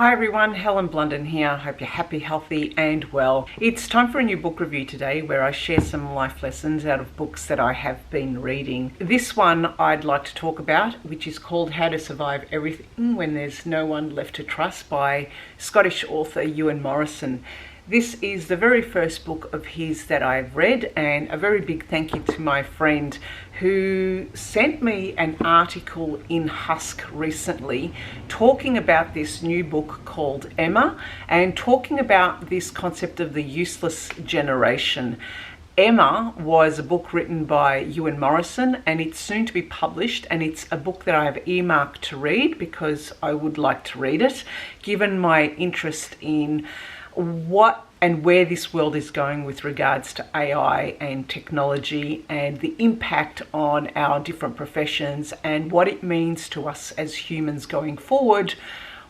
Hi everyone, Helen Blunden here. Hope you're happy, healthy and well. It's time for a new book review today where I share some life lessons out of books that I have been reading. This one I'd like to talk about, which is called How to Survive Everything When There's No One Left to Trust by Scottish author Ewan Morrison. This is the very first book of his that I've read, and a very big thank you to my friend who sent me an article in Husk recently talking about this new book called Emma and talking about this concept of the useless generation. Emma was a book written by Ewan Morrison and it's soon to be published, and it's a book that I have earmarked to read because I would like to read it, given my interest in what and where this world is going with regards to AI and technology and the impact on our different professions and what it means to us as humans going forward.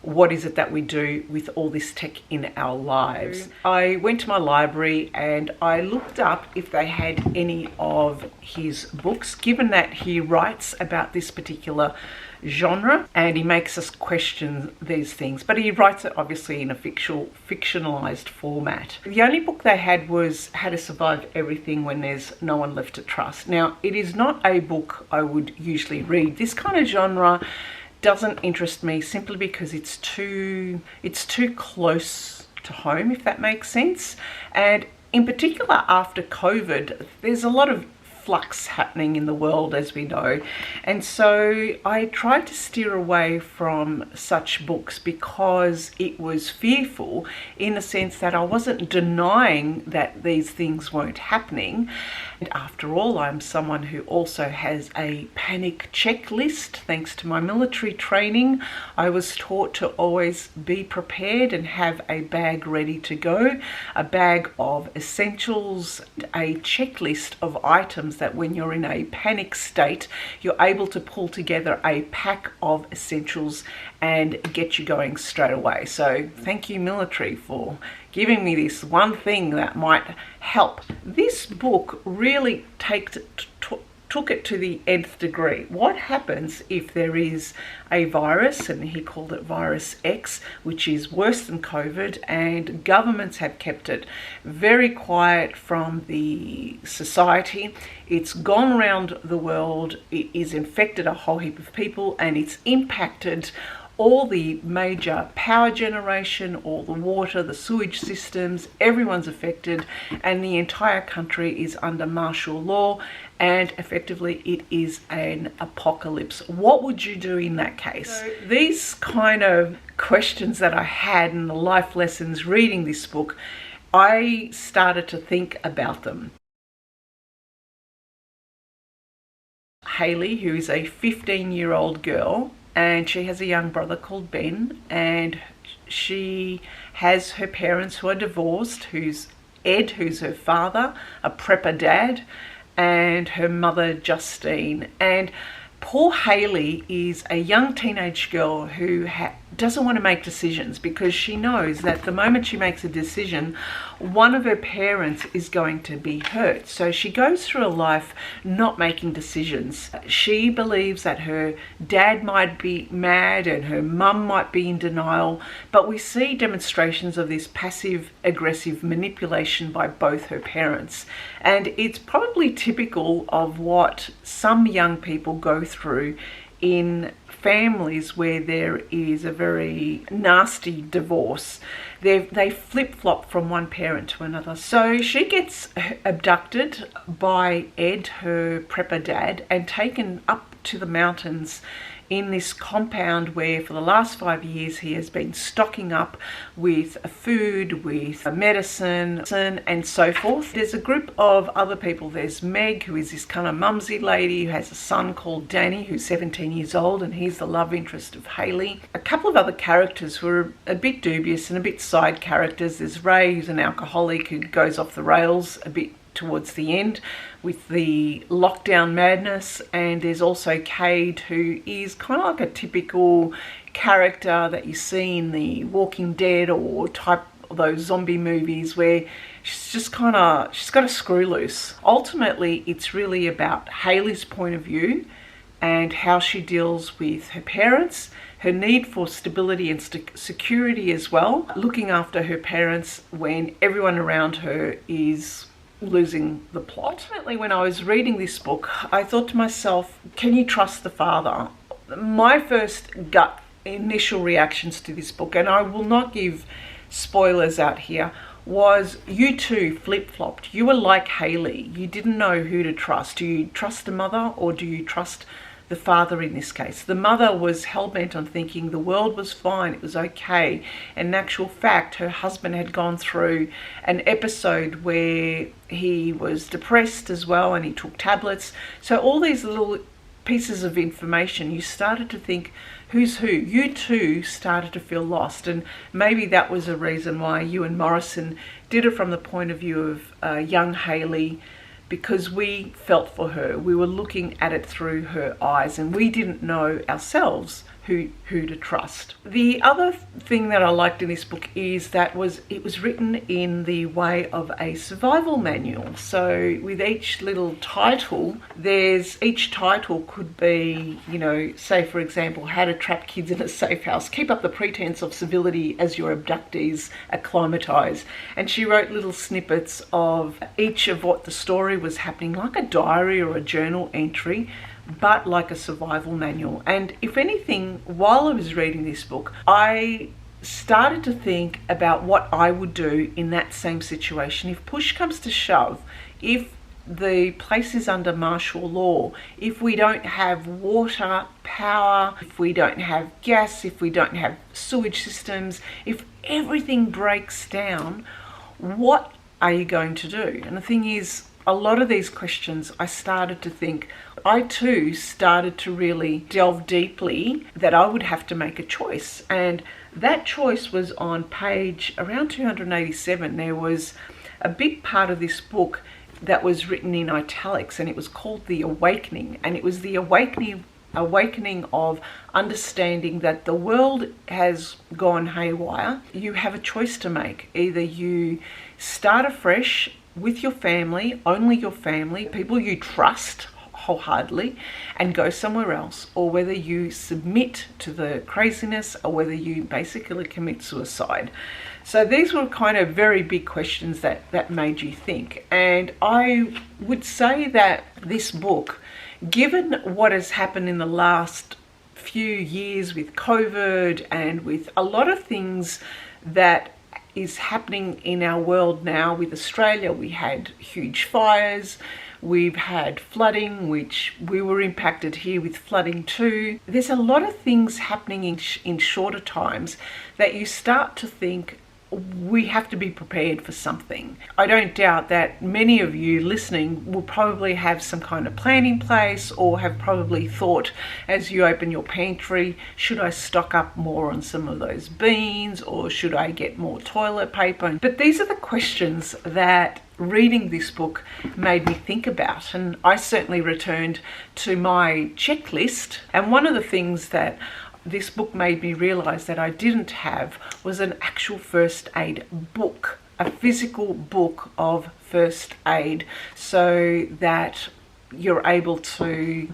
What is it that we do with all this tech in our lives? I went to my library and I looked up if they had any of his books, given that he writes about this particular genre and he makes us question these things, but he writes it obviously in a fictionalized format. The only book they had was How to Survive Everything When There's No One Left to Trust. Now, it is not a book I would usually read. This kind of genre doesn't interest me simply because it's too close to home, if that makes sense. And in particular after COVID, there's a lot of flux happening in the world, as we know, and so I tried to steer away from such books because it was fearful, in the sense that I wasn't denying that these things weren't happening. And after all, I'm someone who also has a panic checklist. Thanks to my military training, I was taught to always be prepared and have a bag ready to go, a bag of essentials, a checklist of items that when you're in a panic state, you're able to pull together a pack of essentials and get you going straight away. So thank you, military, for giving me this one thing that might help. This book really took it to the nth degree. What happens if there is a virus, and he called it virus X, which is worse than COVID, and governments have kept it very quiet from the society. It's gone around the world, it is infected a whole heap of people, and it's impacted all the major power generation, all the water, the sewage systems, everyone's affected, and the entire country is under martial law, and effectively it is an apocalypse. What would you do in that case? So these kind of questions that I had in the life lessons reading this book, I started to think about them. Hayley, who is a 15-year-old girl, and she has a young brother called Ben, and she has her parents who are divorced, who's Ed, who's her father, a prepper dad, and her mother Justine. And poor Hayley is a young teenage girl who doesn't want to make decisions because she knows that the moment she makes a decision, one of her parents is going to be hurt. So she goes through a life not making decisions. She believes that her dad might be mad and her mum might be in denial, but we see demonstrations of this passive aggressive manipulation by both her parents. And it's probably typical of what some young people go through in families where there is a very nasty divorce. They flip-flop from one parent to another. So she gets abducted by Ed, her prepper dad, and taken up to the mountains in this compound where for the last 5 years he has been stocking up with food, with medicine and so forth. There's a group of other people. There's Meg, who is this kind of mumsy lady who has a son called Danny, who's 17 years old, and he's the love interest of Hayley. A couple of other characters who are a bit dubious and a bit side characters. There's Ray, who's an alcoholic who goes off the rails a bit towards the end with the lockdown madness, and there's also Cade, who is kind of like a typical character that you see in the Walking Dead or type of those zombie movies where she's got a screw loose. Ultimately, it's really about Hayley's point of view and how she deals with her parents, her need for stability and security as well, looking after her parents when everyone around her is losing the plot. Ultimately, when I was reading this book, I thought to myself, can you trust the father? My first gut initial reactions to this book, and I will not give spoilers out here, was you two flip-flopped. You were like Hayley. You didn't know who to trust. Do you trust the mother or do you trust the father in this case? The mother was hell-bent on thinking the world was fine, it was okay. And in actual fact, her husband had gone through an episode where he was depressed as well and he took tablets. So all these little pieces of information, you started to think, who's who? You too started to feel lost, and maybe that was a reason why Ewan Morrison did it from the point of view of young Hayley, because we felt for her. We were looking at it through her eyes, and we didn't know ourselves who to trust. The other thing that I liked in this book is that it was written in the way of a survival manual. So with each little title, each title could be, say for example, how to trap kids in a safe house, keep up the pretense of civility as your abductees acclimatise. And she wrote little snippets of each of what the story was happening, like a diary or a journal entry, but like a survival manual. And if anything, while I was reading this book, I started to think about what I would do in that same situation. If push comes to shove, if the place is under martial law, if we don't have water, power, if we don't have gas, if we don't have sewage systems, if everything breaks down, what are you going to do? And the thing is, a lot of these questions, I started to think, I too started to really delve deeply that I would have to make a choice. And that choice was on page around 287. There was a big part of this book that was written in italics, and it was called The Awakening. And it was the awakening of understanding that the world has gone haywire. You have a choice to make. Either you start afresh with your family, only your family, people you trust wholeheartedly, and go somewhere else, or whether you submit to the craziness, or whether you basically commit suicide. So these were kind of very big questions that made you think. And I would say that this book, given what has happened in the last few years with COVID and with a lot of things that is happening in our world now. With Australia, we had huge fires, we've had flooding, which we were impacted here with flooding too. There's a lot of things happening in shorter times that you start to think, we have to be prepared for something. I don't doubt that many of you listening will probably have some kind of plan in place, or have probably thought as you open your pantry, should I stock up more on some of those beans, or should I get more toilet paper? But these are the questions that reading this book made me think about, and I certainly returned to my checklist. And one of the things that this book made me realize that I didn't have was an actual first aid book, a physical book of first aid, so that you're able to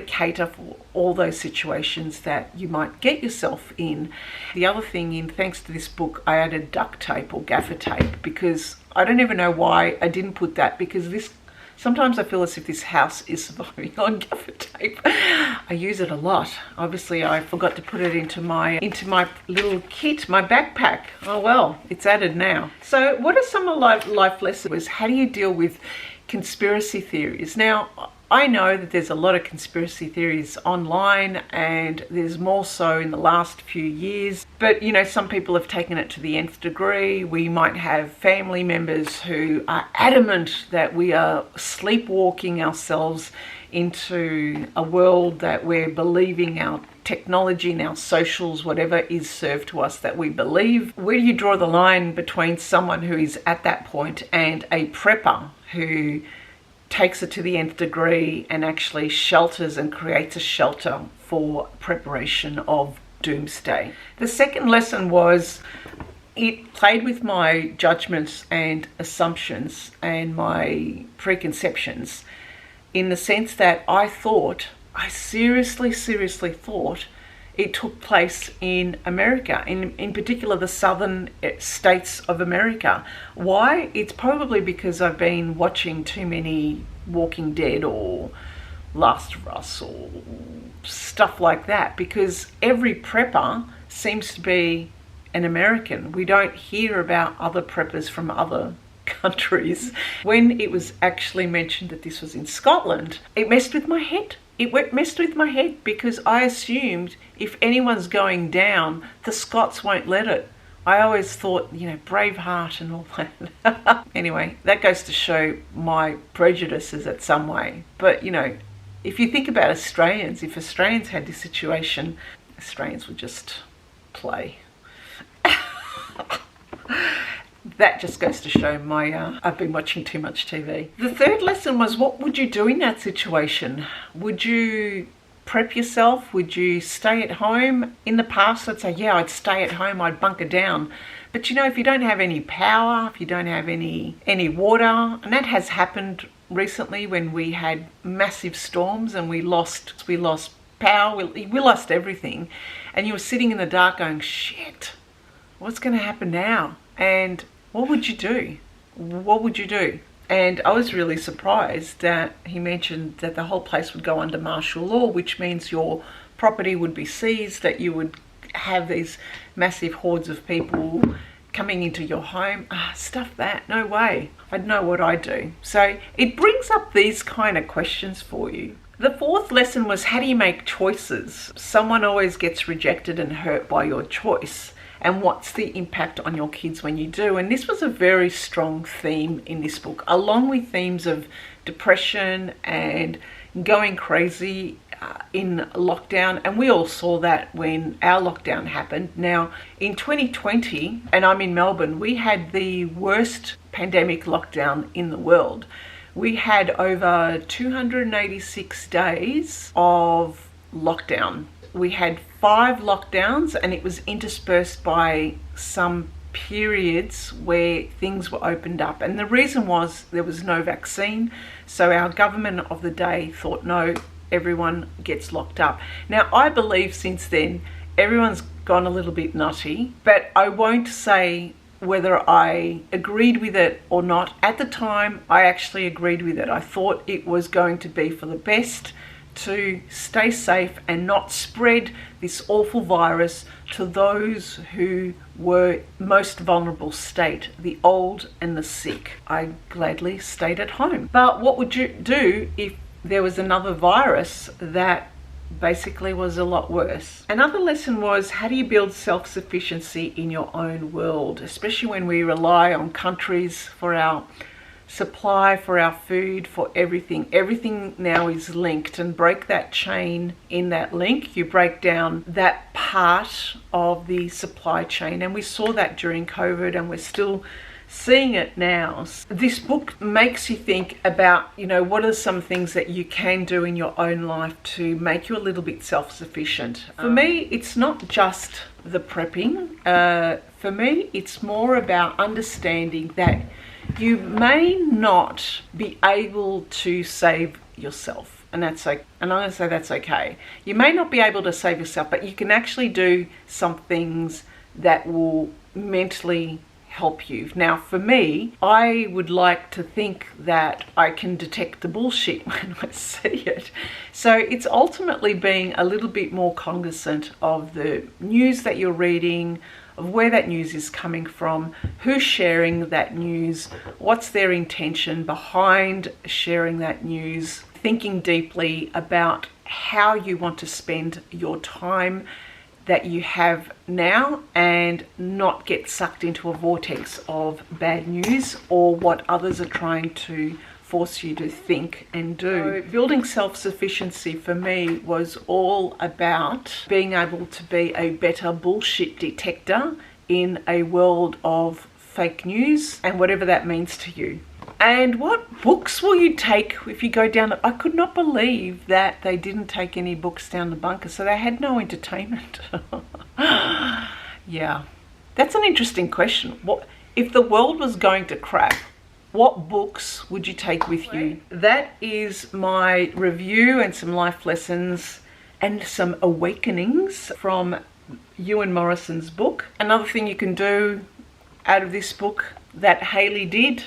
cater for all those situations that you might get yourself in. The other thing, thanks to this book, I added duct tape or gaffer tape, because I don't even know why I didn't put that, because sometimes I feel as if this house is surviving on gaffer tape. I use it a lot. Obviously, I forgot to put it into my little kit, my backpack. Oh well, it's added now. So what are some of life lessons? How do you deal with conspiracy theories? Now, I know that there's a lot of conspiracy theories online, and there's more so in the last few years. But, some people have taken it to the nth degree. We might have family members who are adamant that we are sleepwalking ourselves into a world that we're believing our technology and our socials, whatever is served to us, that we believe. Where do you draw the line between someone who is at that point and a prepper who takes it to the nth degree and actually shelters and creates a shelter for preparation of doomsday? The second lesson was, it played with my judgments and assumptions and my preconceptions, in the sense that I seriously thought it took place in America, in particular the southern states of America. Why? It's probably because I've been watching too many Walking Dead or Last of Us or stuff like that, because every prepper seems to be an American. We don't hear about other preppers from other countries. When it was actually mentioned that this was in Scotland, it messed with my head. Messed with my head because I assumed if anyone's going down, the Scots won't let it. I always thought, Braveheart and all that. Anyway, that goes to show my prejudices at some way. But, if you think about Australians, if Australians had this situation, Australians would just play. That just goes to show I've been watching too much TV. The third lesson was, what would you do in that situation? Would you prep yourself? Would you stay at home? In the past, I'd say, yeah, I'd stay at home, I'd bunker down. But if you don't have any power, if you don't have any water, and that has happened recently when we had massive storms and we lost power, we lost everything. And you were sitting in the dark going, shit, what's going to happen now? And what would you do? What would you do? And I was really surprised that he mentioned that the whole place would go under martial law, which means your property would be seized, that you would have these massive hordes of people coming into your home. Stuff that, no way. I'd know what I'd do. So it brings up these kind of questions for you. The fourth lesson was, how do you make choices? Someone always gets rejected and hurt by your choice. And what's the impact on your kids when you do? And this was a very strong theme in this book, along with themes of depression and going crazy in lockdown. And we all saw that when our lockdown happened. Now, in 2020, and I'm in Melbourne, we had the worst pandemic lockdown in the world. We had over 286 days of lockdown. We had 5 lockdowns, and it was interspersed by some periods where things were opened up. And the reason was there was no vaccine. So our government of the day thought, no, everyone gets locked up. Now, I believe since then, everyone's gone a little bit nutty, but I won't say whether I agreed with it or not. At the time, I actually agreed with it. I thought it was going to be for the best to stay safe and not spread this awful virus to those who were most vulnerable state, the old and the sick. I gladly stayed at home. But what would you do if there was another virus that basically was a lot worse? Another lesson was, how do you build self-sufficiency in your own world, especially when we rely on countries for our supply, for our food, for everything. Everything now is linked, and break that chain in that link. You break down that part of the supply chain, and we saw that during COVID, and we're still seeing it now. This book makes you think about, what are some things that you can do in your own life to make you a little bit self-sufficient. For me, it's not just the prepping. For me, it's more about understanding that you may not be able to save yourself, and that's okay. And I'm going to say that's okay. You may not be able to save yourself, but you can actually do some things that will mentally help you. Now, for me, I would like to think that I can detect the bullshit when I see it. So it's ultimately being a little bit more cognizant of the news that you're reading, of where that news is coming from, who's sharing that news, what's their intention behind sharing that news, thinking deeply about how you want to spend your time that you have now and not get sucked into a vortex of bad news or what others are trying to force you to think and do. So building self-sufficiency for me was all about being able to be a better bullshit detector in a world of fake news and whatever that means to you. And what books will you take if you go down? I could not believe that they didn't take any books down the bunker, so they had no entertainment. Yeah, that's an interesting question. What if the world was going to crap? What books would you take with you? That is my review and some life lessons and some awakenings from Ewan Morrison's book. Another thing you can do out of this book that Hayley did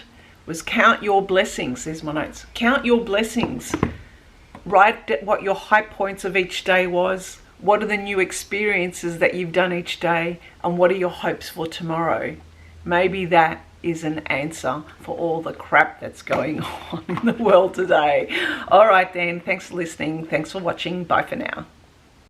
was count your blessings. There's my notes. Count your blessings. Write what your high points of each day was. What are the new experiences that you've done each day? And what are your hopes for tomorrow? Maybe that is an answer for all the crap that's going on in the world today. All right then, thanks for listening. Thanks for watching. Bye for now.